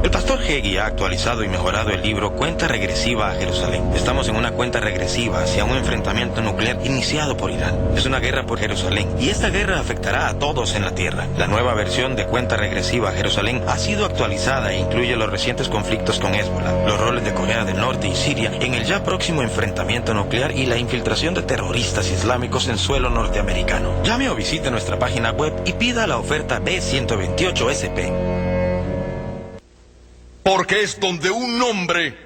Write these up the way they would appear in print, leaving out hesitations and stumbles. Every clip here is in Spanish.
El pastor Hagee ha actualizado y mejorado el libro Cuenta Regresiva a Jerusalén. Estamos en una cuenta regresiva hacia un enfrentamiento nuclear iniciado por Irán. Es una guerra por Jerusalén y esta guerra afectará a todos en la tierra. La nueva versión de Cuenta Regresiva a Jerusalén ha sido actualizada e incluye los recientes conflictos con Hezbollah, los roles de Corea del Norte y Siria en el ya próximo enfrentamiento nuclear y la infiltración de terroristas islámicos en suelo norteamericano. Llame o visite nuestra página web y pida la oferta B128SP. Porque es donde un hombre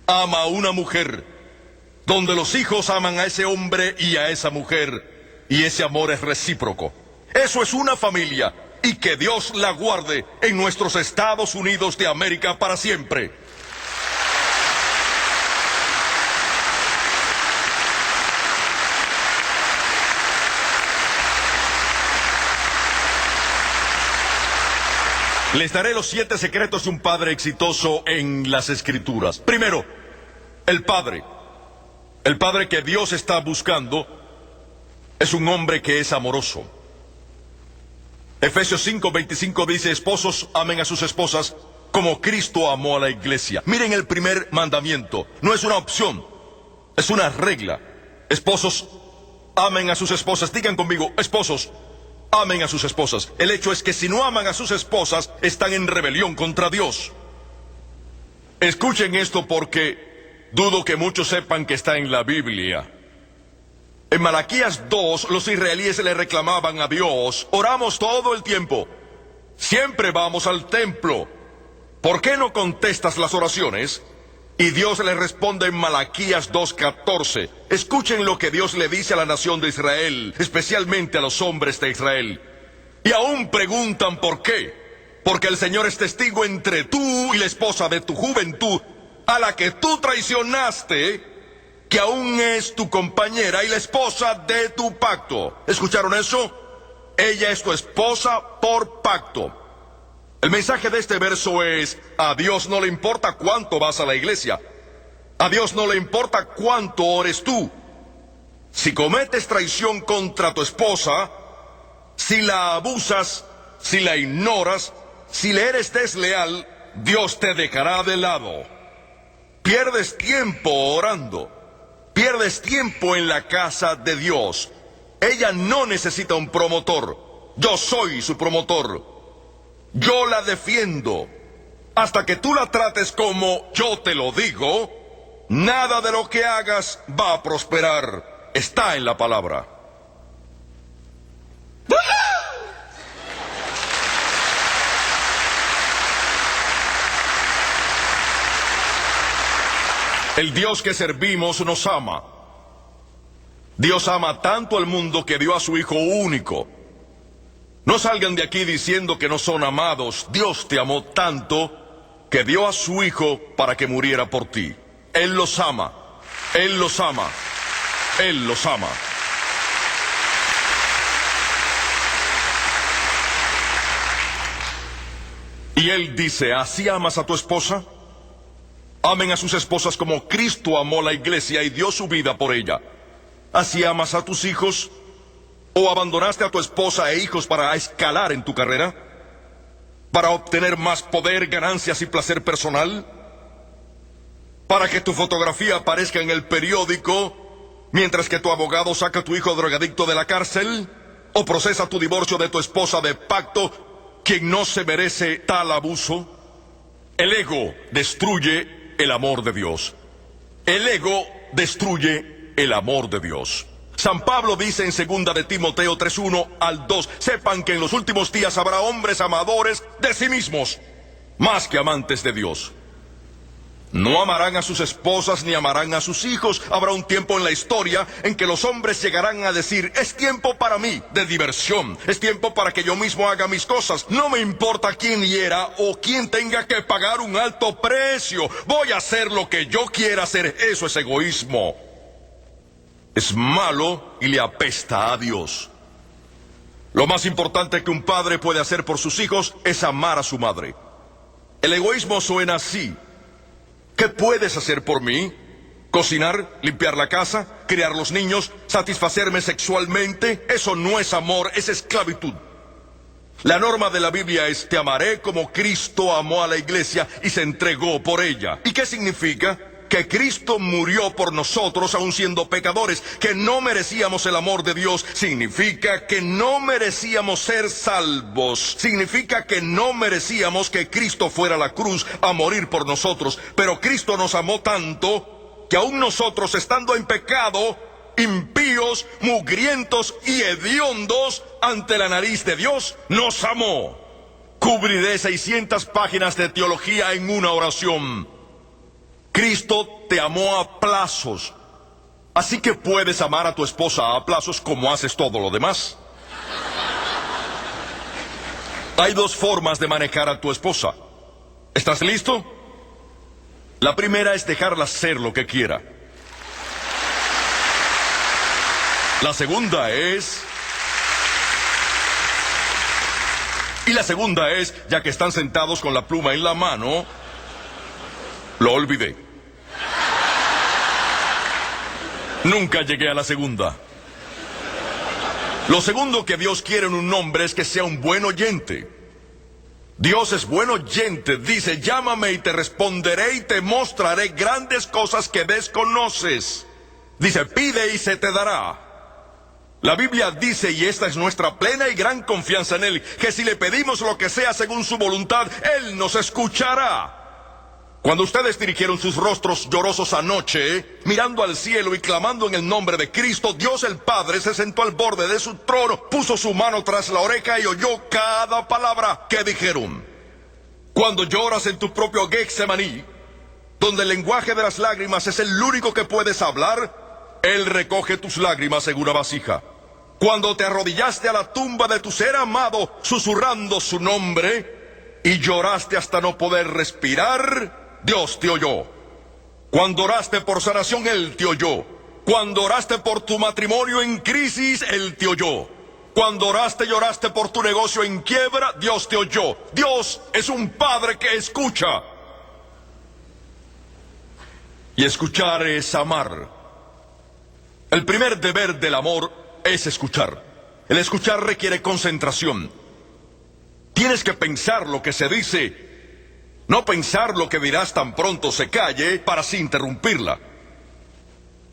ama a una mujer, donde los hijos aman a ese hombre y a esa mujer, y ese amor es recíproco. Eso es una familia, y que Dios la guarde en nuestros Estados Unidos de América para siempre. Les daré los 7 secretos de un padre exitoso en las Escrituras. Primero, el padre. El padre que Dios está buscando es un hombre que es amoroso. Efesios 5:25 dice: esposos, amen a sus esposas como Cristo amó a la iglesia. Miren el primer mandamiento. No es una opción, es una regla. Esposos, amen a sus esposas. Digan conmigo: esposos, amen a sus esposas. El hecho es que si no aman a sus esposas, están en rebelión contra Dios. Escuchen esto porque dudo que muchos sepan que está en la Biblia. En Malaquías 2, los israelíes le reclamaban a Dios: oramos todo el tiempo, siempre vamos al templo, ¿por qué no contestas las oraciones? Y Dios le responde en Malaquías 2:14. Escuchen lo que Dios le dice a la nación de Israel, especialmente a los hombres de Israel. Y aún preguntan por qué. Porque el Señor es testigo entre tú y la esposa de tu juventud, a la que tú traicionaste, que aún es tu compañera y la esposa de tu pacto. ¿Escucharon eso? Ella es tu esposa por pacto. El mensaje de este verso es: a Dios no le importa cuánto vas a la iglesia. A Dios no le importa cuánto ores tú. Si cometes traición contra tu esposa, si la abusas, si la ignoras, si le eres desleal, Dios te dejará de lado. Pierdes tiempo orando. Pierdes tiempo en la casa de Dios. Ella no necesita un promotor. Yo soy su promotor. Yo la defiendo. Hasta que tú la trates como yo te lo digo, nada de lo que hagas va a prosperar. Está en la palabra. El Dios que servimos nos ama. Dios ama tanto al mundo que dio a su Hijo único. No salgan de aquí diciendo que no son amados. Dios te amó tanto que dio a su Hijo para que muriera por ti. Él los ama. Él los ama. Él los ama. Y Él dice: ¿así amas a tu esposa? Amen a sus esposas como Cristo amó a la iglesia y dio su vida por ella. ¿Así amas a tus hijos? ¿O abandonaste a tu esposa e hijos para escalar en tu carrera? ¿Para obtener más poder, ganancias y placer personal? ¿Para que tu fotografía aparezca en el periódico mientras que tu abogado saca a tu hijo drogadicto de la cárcel? ¿O procesa tu divorcio de tu esposa de pacto, quien no se merece tal abuso? El ego destruye el amor de Dios. El ego destruye el amor de Dios. San Pablo dice en 2 de Timoteo 3:1-2: sepan que en los últimos días habrá hombres amadores de sí mismos, más que amantes de Dios. No amarán a sus esposas ni amarán a sus hijos. Habrá un tiempo en la historia en que los hombres llegarán a decir: es tiempo para mí de diversión, es tiempo para que yo mismo haga mis cosas. No me importa quién hiera o quién tenga que pagar un alto precio. Voy a hacer lo que yo quiera hacer. Eso es egoísmo. Es malo y le apesta a Dios. Lo más importante que un padre puede hacer por sus hijos es amar a su madre. El egoísmo suena así: ¿qué puedes hacer por mí? ¿Cocinar? ¿Limpiar la casa? ¿Criar los niños? ¿Satisfacerme sexualmente? Eso no es amor, es esclavitud. La norma de la Biblia es: te amaré como Cristo amó a la iglesia y se entregó por ella. ¿Y qué significa? Que Cristo murió por nosotros aun siendo pecadores, que no merecíamos el amor de Dios. Significa que no merecíamos ser salvos. Significa que no merecíamos que Cristo fuera a la cruz a morir por nosotros. Pero Cristo nos amó tanto que aun nosotros, estando en pecado, impíos, mugrientos y hediondos ante la nariz de Dios, nos amó. Cubriré 600 páginas de teología en una oración. Cristo te amó a plazos. Así que puedes amar a tu esposa a plazos como haces todo lo demás. Hay dos formas de manejar a tu esposa. ¿Estás listo? La primera es dejarla hacer lo que quiera. La segunda es... ya que están sentados con la pluma en la mano... Lo olvidé. Nunca llegué a la segunda. Lo segundo que Dios quiere en un hombre es que sea un buen oyente. Dios es buen oyente. Dice: llámame y te responderé y te mostraré grandes cosas que desconoces. Dice: pide y se te dará. La Biblia dice, y esta es nuestra plena y gran confianza en Él, que si le pedimos lo que sea según su voluntad, Él nos escuchará. Cuando ustedes dirigieron sus rostros llorosos anoche, mirando al cielo y clamando en el nombre de Cristo, Dios el Padre se sentó al borde de su trono, puso su mano tras la oreja y oyó cada palabra que dijeron. Cuando lloras en tu propio Getsemaní, donde el lenguaje de las lágrimas es el único que puedes hablar, Él recoge tus lágrimas en una vasija. Cuando te arrodillaste a la tumba de tu ser amado, susurrando su nombre, y lloraste hasta no poder respirar, Dios te oyó. Cuando oraste por sanación, Él te oyó. Cuando oraste por tu matrimonio en crisis, Él te oyó. Cuando oraste y lloraste por tu negocio en quiebra, Dios te oyó. Dios es un Padre que escucha. Y escuchar es amar. El primer deber del amor es escuchar. El escuchar requiere concentración. Tienes que pensar lo que se dice, no pensar lo que dirás tan pronto se calle para así interrumpirla.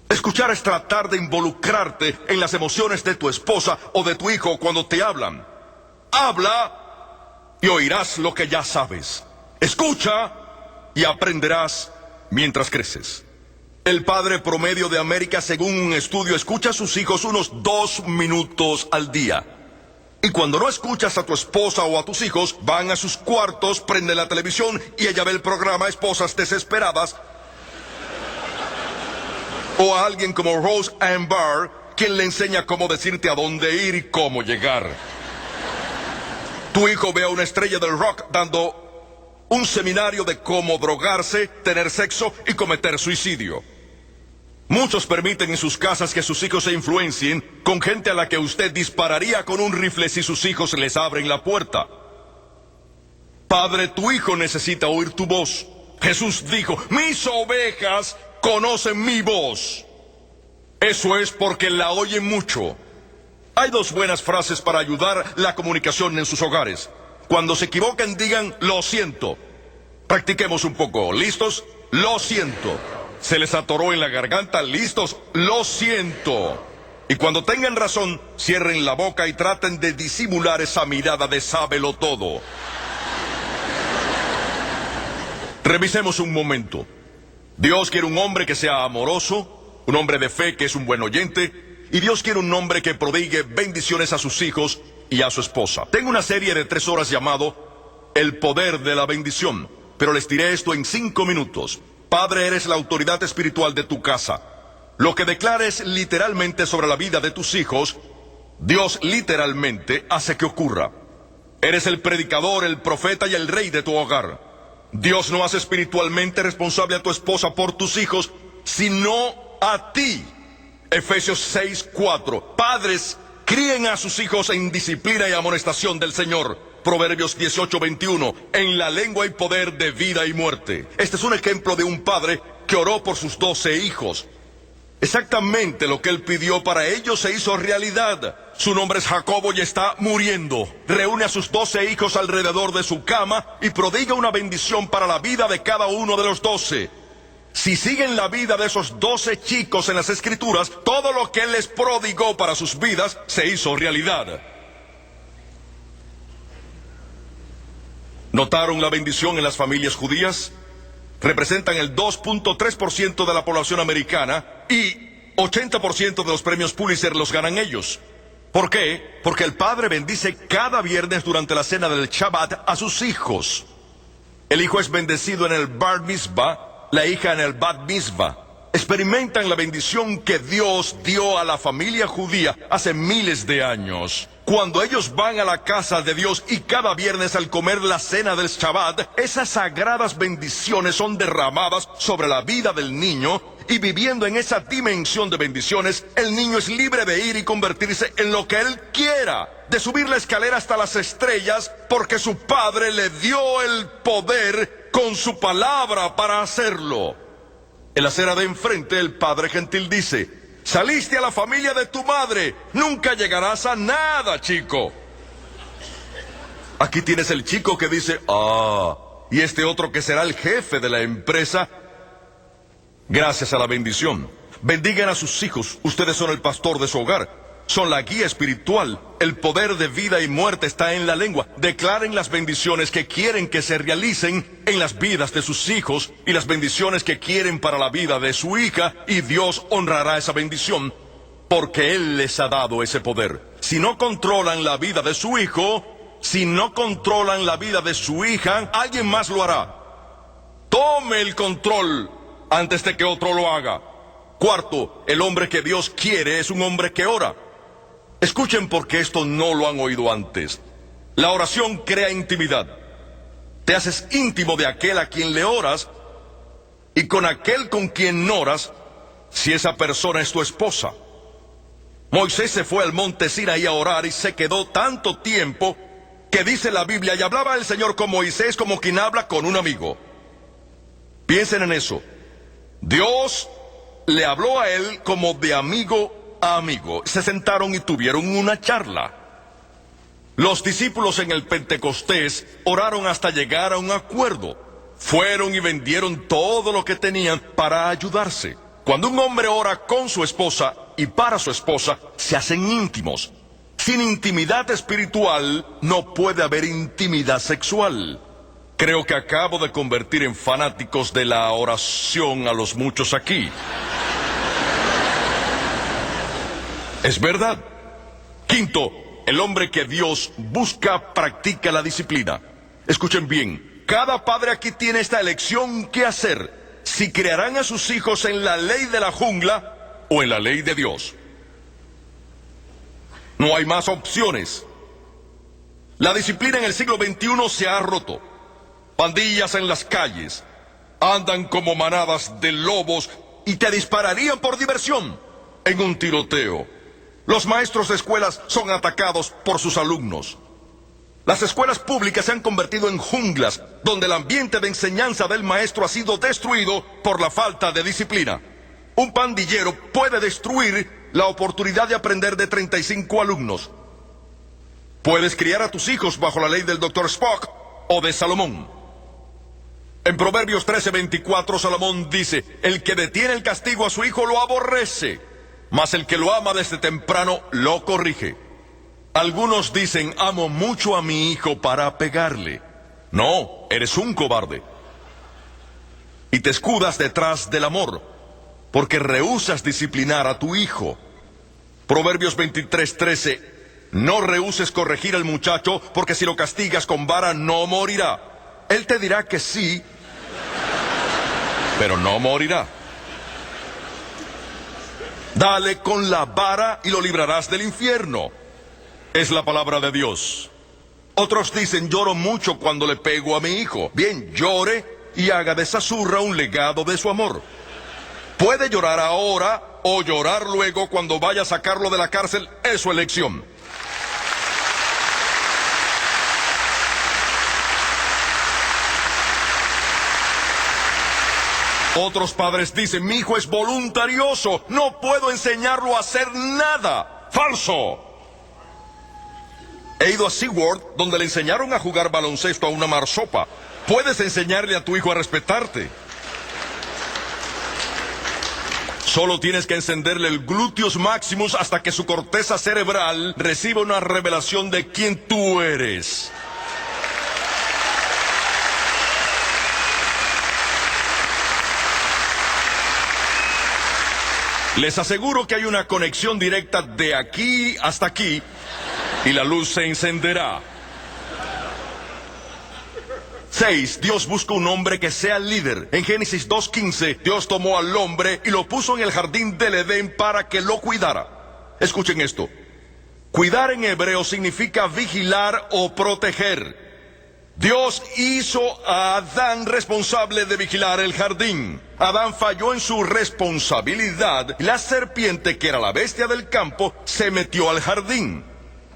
Escuchar es tratar de involucrarte en las emociones de tu esposa o de tu hijo cuando te hablan. Habla y oirás lo que ya sabes. Escucha y aprenderás mientras creces. El padre promedio de América, según un estudio, escucha a sus hijos unos 2 minutos al día. Y cuando no escuchas a tu esposa o a tus hijos, van a sus cuartos, prenden la televisión y ella ve el programa Esposas Desesperadas. O a alguien como Rose Ann Barr, quien le enseña cómo decirte a dónde ir y cómo llegar. Tu hijo ve a una estrella del rock dando un seminario de cómo drogarse, tener sexo y cometer suicidio. Muchos permiten en sus casas que sus hijos se influencien con gente a la que usted dispararía con un rifle si sus hijos les abren la puerta. Padre, tu hijo necesita oír tu voz. Jesús dijo: mis ovejas conocen mi voz. Eso es porque la oyen mucho. Hay 2 buenas frases para ayudar la comunicación en sus hogares. Cuando se equivoquen, digan: lo siento. Practiquemos un poco. ¿Listos? Lo siento. Se les atoró en la garganta. ¿Listos? Lo siento. Y cuando tengan razón, cierren la boca y traten de disimular esa mirada de sábelo todo. Revisemos un momento. Dios quiere un hombre que sea amoroso, un hombre de fe que es un buen oyente, y Dios quiere un hombre que prodigue bendiciones a sus hijos y a su esposa. Tengo una serie de 3 horas llamado El Poder de la Bendición, pero les diré esto en 5 minutos. Padre, eres la autoridad espiritual de tu casa. Lo que declares literalmente sobre la vida de tus hijos, Dios literalmente hace que ocurra. Eres el predicador, el profeta y el rey de tu hogar. Dios no hace espiritualmente responsable a tu esposa por tus hijos, sino a ti. Efesios 6:4. Padres, críen a sus hijos en disciplina y amonestación del Señor. Proverbios 18:21. En la lengua hay poder de vida y muerte. Este es un ejemplo de un padre que oró por sus 12 hijos. Exactamente lo que él pidió para ellos se hizo realidad. Su nombre es Jacobo y está muriendo. Reúne a sus 12 hijos alrededor de su cama y prodiga una bendición para la vida de cada uno de los 12. Si siguen la vida de esos 12 chicos en las Escrituras, todo lo que él les prodigó para sus vidas se hizo realidad. ¿Notaron la bendición en las familias judías? Representan el 2.3% de la población americana y 80% de los premios Pulitzer los ganan ellos. ¿Por qué? Porque el padre bendice cada viernes durante la cena del Shabbat a sus hijos. El hijo es bendecido en el Bar Mitzvah, la hija en el Bat Mitzvah. Experimentan la bendición que Dios dio a la familia judía hace miles de años. Cuando ellos van a la casa de Dios y cada viernes al comer la cena del Shabbat, esas sagradas bendiciones son derramadas sobre la vida del niño, y viviendo en esa dimensión de bendiciones, el niño es libre de ir y convertirse en lo que él quiera, de subir la escalera hasta las estrellas, porque su padre le dio el poder con su palabra para hacerlo. En la acera de enfrente, el padre gentil dice: saliste a la familia de tu madre, nunca llegarás a nada, chico. Aquí tienes el chico que dice: y este otro que será el jefe de la empresa, gracias a la bendición. Bendigan a sus hijos, ustedes son el pastor de su hogar. Son la guía espiritual. El poder de vida y muerte está en la lengua. Declaren las bendiciones que quieren que se realicen en las vidas de sus hijos y las bendiciones que quieren para la vida de su hija, y Dios honrará esa bendición porque Él les ha dado ese poder. Si no controlan la vida de su hijo, si no controlan la vida de su hija, alguien más lo hará. Tome el control antes de que otro lo haga. Cuarto, el hombre que Dios quiere es un hombre que ora. Escuchen, porque esto no lo han oído antes. La oración crea intimidad. Te haces íntimo de aquel a quien le oras, y con aquel con quien oras, si esa persona es tu esposa. Moisés se fue al monte Sinaí a orar y se quedó tanto tiempo que dice la Biblia: y hablaba el Señor con Moisés como quien habla con un amigo. Piensen en eso. Dios le habló a él como de amigo a amigo. Se sentaron y tuvieron una charla. Los discípulos en el Pentecostés oraron hasta llegar a un acuerdo. Fueron y vendieron todo lo que tenían para ayudarse. Cuando un hombre ora con su esposa y para su esposa, se hacen íntimos. Sin intimidad espiritual no puede haber intimidad sexual. Creo que acabo de convertir en fanáticos de la oración a los muchos aquí. Es verdad. Quinto, el hombre que Dios busca practica la disciplina. Escuchen bien, cada padre aquí tiene esta elección que hacer: si criarán a sus hijos en la ley de la jungla o en la ley de Dios. No hay más opciones. La disciplina en el siglo XXI se ha roto. Pandillas en las calles andan como manadas de lobos y te dispararían por diversión en un tiroteo. Los maestros de escuelas son atacados por sus alumnos. Las escuelas públicas se han convertido en junglas donde el ambiente de enseñanza del maestro ha sido destruido por la falta de disciplina. Un pandillero puede destruir la oportunidad de aprender de 35 alumnos. Puedes criar a tus hijos bajo la ley del Dr. Spock o de Salomón. En Proverbios 13:24, Salomón dice: el que detiene el castigo a su hijo lo aborrece, mas el que lo ama desde temprano lo corrige. Algunos dicen: amo mucho a mi hijo para pegarle. No, eres un cobarde. Y te escudas detrás del amor, porque rehusas disciplinar a tu hijo. Proverbios 23:13: no rehuses corregir al muchacho, porque si lo castigas con vara no morirá. Él te dirá que sí, pero no morirá. Dale con la vara y lo librarás del infierno. Es la palabra de Dios. Otros dicen: lloro mucho cuando le pego a mi hijo. Bien, llore y haga de esa zurra un legado de su amor. Puede llorar ahora o llorar luego cuando vaya a sacarlo de la cárcel. Es su elección. Otros padres dicen, mi hijo es voluntarioso, no puedo enseñarlo a hacer nada. ¡Falso! He ido a SeaWorld, donde le enseñaron a jugar baloncesto a una marsopa. Puedes enseñarle a tu hijo a respetarte. Solo tienes que encenderle el gluteus maximus hasta que su corteza cerebral reciba una revelación de quién tú eres. Les aseguro que hay una conexión directa de aquí hasta aquí y la luz se encenderá. 6. Dios busca un hombre que sea el líder. En Génesis 2:15, Dios tomó al hombre y lo puso en el jardín del Edén para que lo cuidara. Escuchen esto. Cuidar en hebreo significa vigilar o proteger. Dios hizo a Adán responsable de vigilar el jardín. Adán falló en su responsabilidad. La serpiente, que era la bestia del campo, se metió al jardín.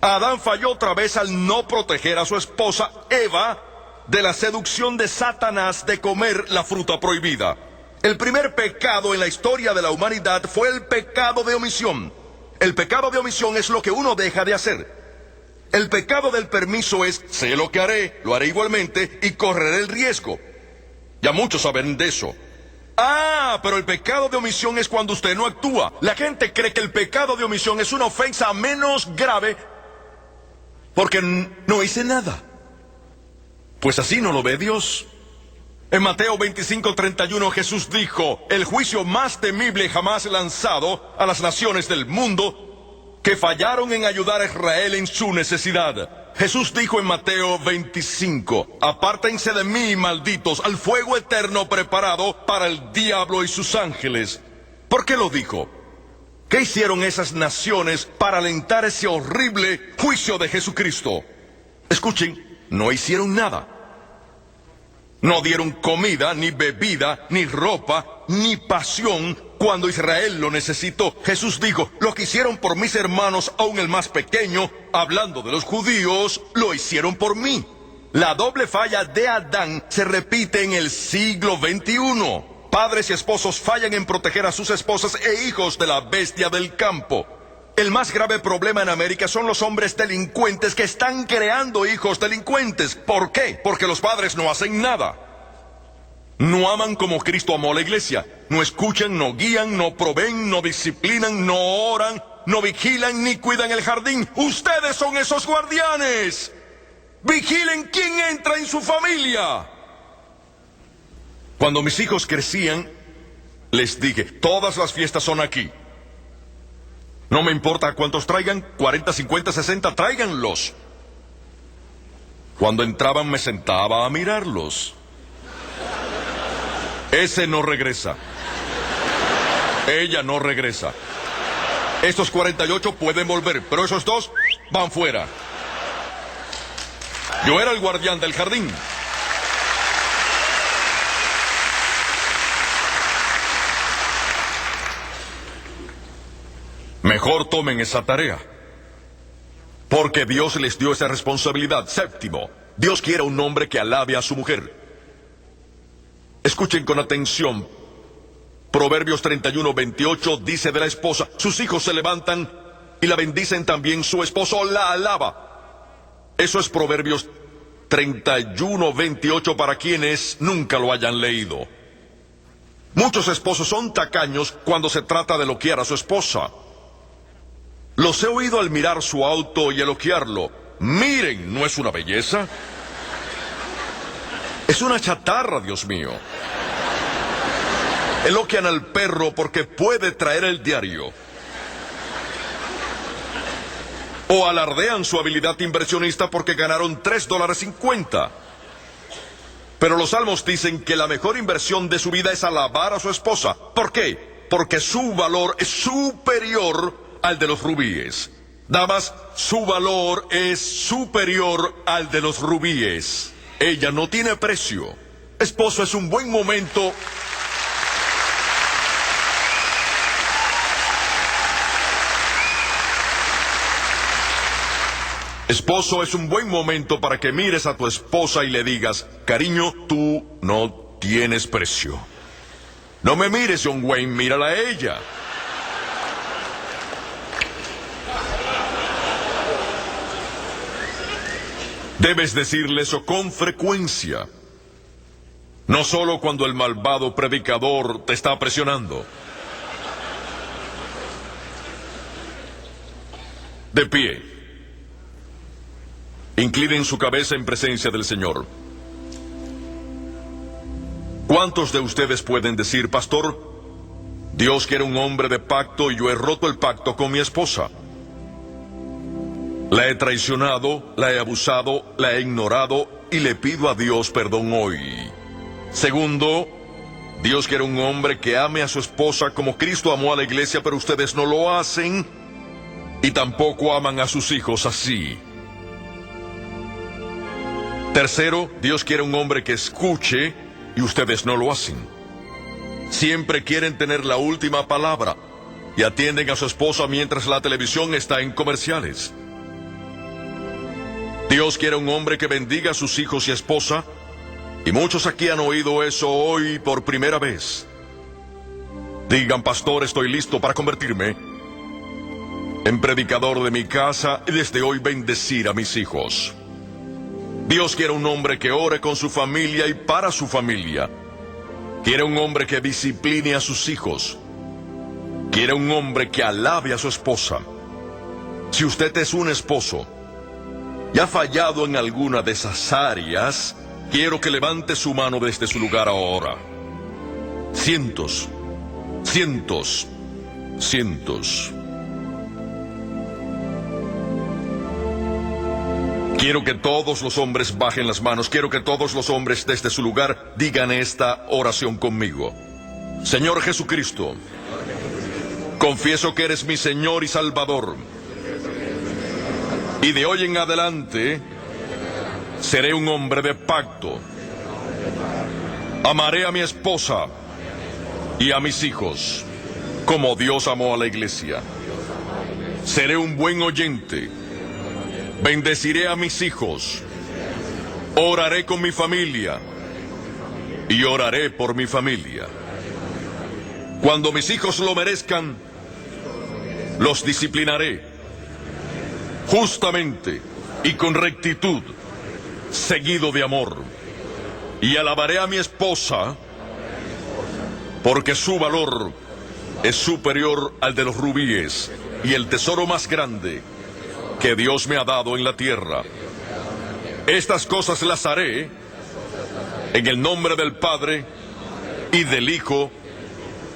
Adán falló otra vez al no proteger a su esposa Eva de la seducción de Satanás de comer la fruta prohibida. El primer pecado en la historia de la humanidad fue el pecado de omisión. El pecado de omisión es lo que uno deja de hacer. El pecado del permiso es, sé lo que haré, lo haré igualmente y correré el riesgo. Ya muchos saben de eso. Pero el pecado de omisión es cuando usted no actúa. La gente cree que el pecado de omisión es una ofensa menos grave porque no hice nada. Pues así no lo ve Dios. En Mateo 25:31 Jesús dijo, el juicio más temible jamás lanzado a las naciones del mundo que fallaron en ayudar a Israel en su necesidad. Jesús dijo en Mateo 25, apártense de mí, malditos, al fuego eterno preparado para el diablo y sus ángeles. ¿Por qué lo dijo? ¿Qué hicieron esas naciones para alentar ese horrible juicio de Jesucristo? Escuchen, no hicieron nada. No dieron comida, ni bebida, ni ropa, ni pasión cuando Israel lo necesitó. Jesús dijo, lo que hicieron por mis hermanos, aun el más pequeño, hablando de los judíos, lo hicieron por mí. La doble falla de Adán se repite en el siglo XXI. Padres y esposos fallan en proteger a sus esposas e hijos de la bestia del campo. El más grave problema en América son los hombres delincuentes que están creando hijos delincuentes. ¿Por qué? Porque los padres no hacen nada. No aman como Cristo amó a la iglesia. No escuchan, no guían, no proveen, no disciplinan, no oran, no vigilan ni cuidan el jardín. Ustedes son esos guardianes. Vigilen quién entra en su familia. Cuando mis hijos crecían, les dije, todas las fiestas son aquí. No me importa cuántos traigan, 40, 50, 60, tráiganlos. Cuando entraban me sentaba a mirarlos. Ese no regresa. Ella no regresa. Estos 48 pueden volver, pero esos dos van fuera. Yo era el guardián del jardín. Mejor tomen esa tarea, porque Dios les dio esa responsabilidad. 7, Dios quiere un hombre que alabe a su mujer. Escuchen con atención. Proverbios 31:28 dice de la esposa, sus hijos se levantan y la bendicen, también su esposo la alaba. Eso es Proverbios 31:28 para quienes nunca lo hayan leído. Muchos esposos son tacaños cuando se trata de elogiar a su esposa. Los he oído al mirar su auto y elogiarlo. Miren, ¿no es una belleza? Es una chatarra, Dios mío. Elogian al perro porque puede traer el diario. O alardean su habilidad inversionista porque ganaron $3.50. Pero los salmos dicen que la mejor inversión de su vida es alabar a su esposa. ¿Por qué? Porque su valor es superior al de los rubíes. Damas, su valor es superior al de los rubíes. Ella no tiene precio. Esposo, es un buen momento. Esposo, es un buen momento para que mires a tu esposa y le digas, cariño, tú no tienes precio. No me mires, John Wayne, mírala a ella. Debes decirle eso con frecuencia. No solo cuando el malvado predicador te está presionando. De pie. Inclinen su cabeza en presencia del Señor. ¿Cuántos de ustedes pueden decir, pastor, Dios quiere un hombre de pacto y yo he roto el pacto con mi esposa? La he traicionado, la he abusado, la he ignorado y le pido a Dios perdón hoy. Segundo, Dios quiere un hombre que ame a su esposa como Cristo amó a la iglesia, pero ustedes no lo hacen y tampoco aman a sus hijos así. Tercero, Dios quiere un hombre que escuche y ustedes no lo hacen. Siempre quieren tener la última palabra y atienden a su esposa mientras la televisión está en comerciales. Dios quiere un hombre que bendiga a sus hijos y esposa, y muchos aquí han oído eso hoy por primera vez. Digan, pastor, estoy listo para convertirme en predicador de mi casa y desde hoy bendecir a mis hijos. Dios quiere un hombre que ore con su familia y para su familia. Quiere un hombre que discipline a sus hijos. Quiere un hombre que alabe a su esposa. Si usted es un esposo y ha fallado en alguna de esas áreas, quiero que levante su mano desde su lugar ahora. Cientos, cientos, cientos. Quiero que todos los hombres bajen las manos. Quiero que todos los hombres desde su lugar digan esta oración conmigo. Señor Jesucristo, confieso que eres mi Señor y Salvador. Y de hoy en adelante seré un hombre de pacto. Amaré a mi esposa y a mis hijos como Dios amó a la iglesia. Seré un buen oyente. Bendeciré a mis hijos. Oraré con mi familia y oraré por mi familia. Cuando mis hijos lo merezcan, los disciplinaré justamente y con rectitud, seguido de amor. Y alabaré a mi esposa porque su valor es superior al de los rubíes y el tesoro más grande que Dios me ha dado en la tierra. Estas cosas las haré en el nombre del Padre y del Hijo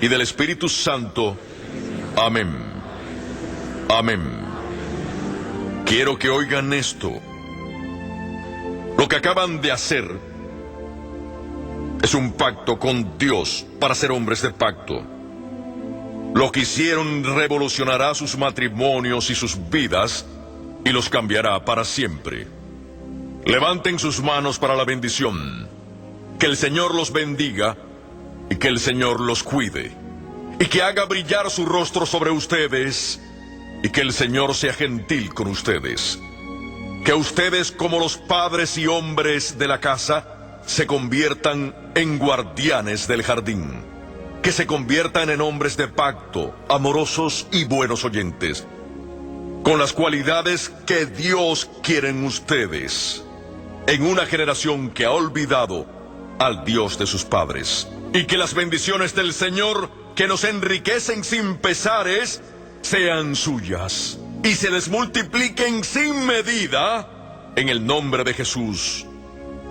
y del Espíritu Santo. Amén. Amén. Quiero que oigan esto. Lo que acaban de hacer es un pacto con Dios para ser hombres de pacto. Lo que hicieron revolucionará sus matrimonios y sus vidas y los cambiará para siempre. Levanten sus manos para la bendición. Que el Señor los bendiga y que el Señor los cuide y que haga brillar su rostro sobre ustedes y que el Señor sea gentil con ustedes. Que ustedes, como los padres y hombres de la casa, se conviertan en guardianes del jardín. Que se conviertan en hombres de pacto, amorosos y buenos oyentes, con las cualidades que Dios quiere en ustedes, en una generación que ha olvidado al Dios de sus padres. Y que las bendiciones del Señor, que nos enriquecen sin pesares, sean suyas y se les multipliquen sin medida, en el nombre de Jesús.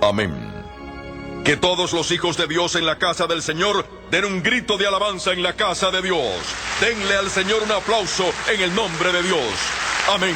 Amén. Que todos los hijos de Dios en la casa del Señor den un grito de alabanza en la casa de Dios. Denle al Señor un aplauso en el nombre de Dios. Amén.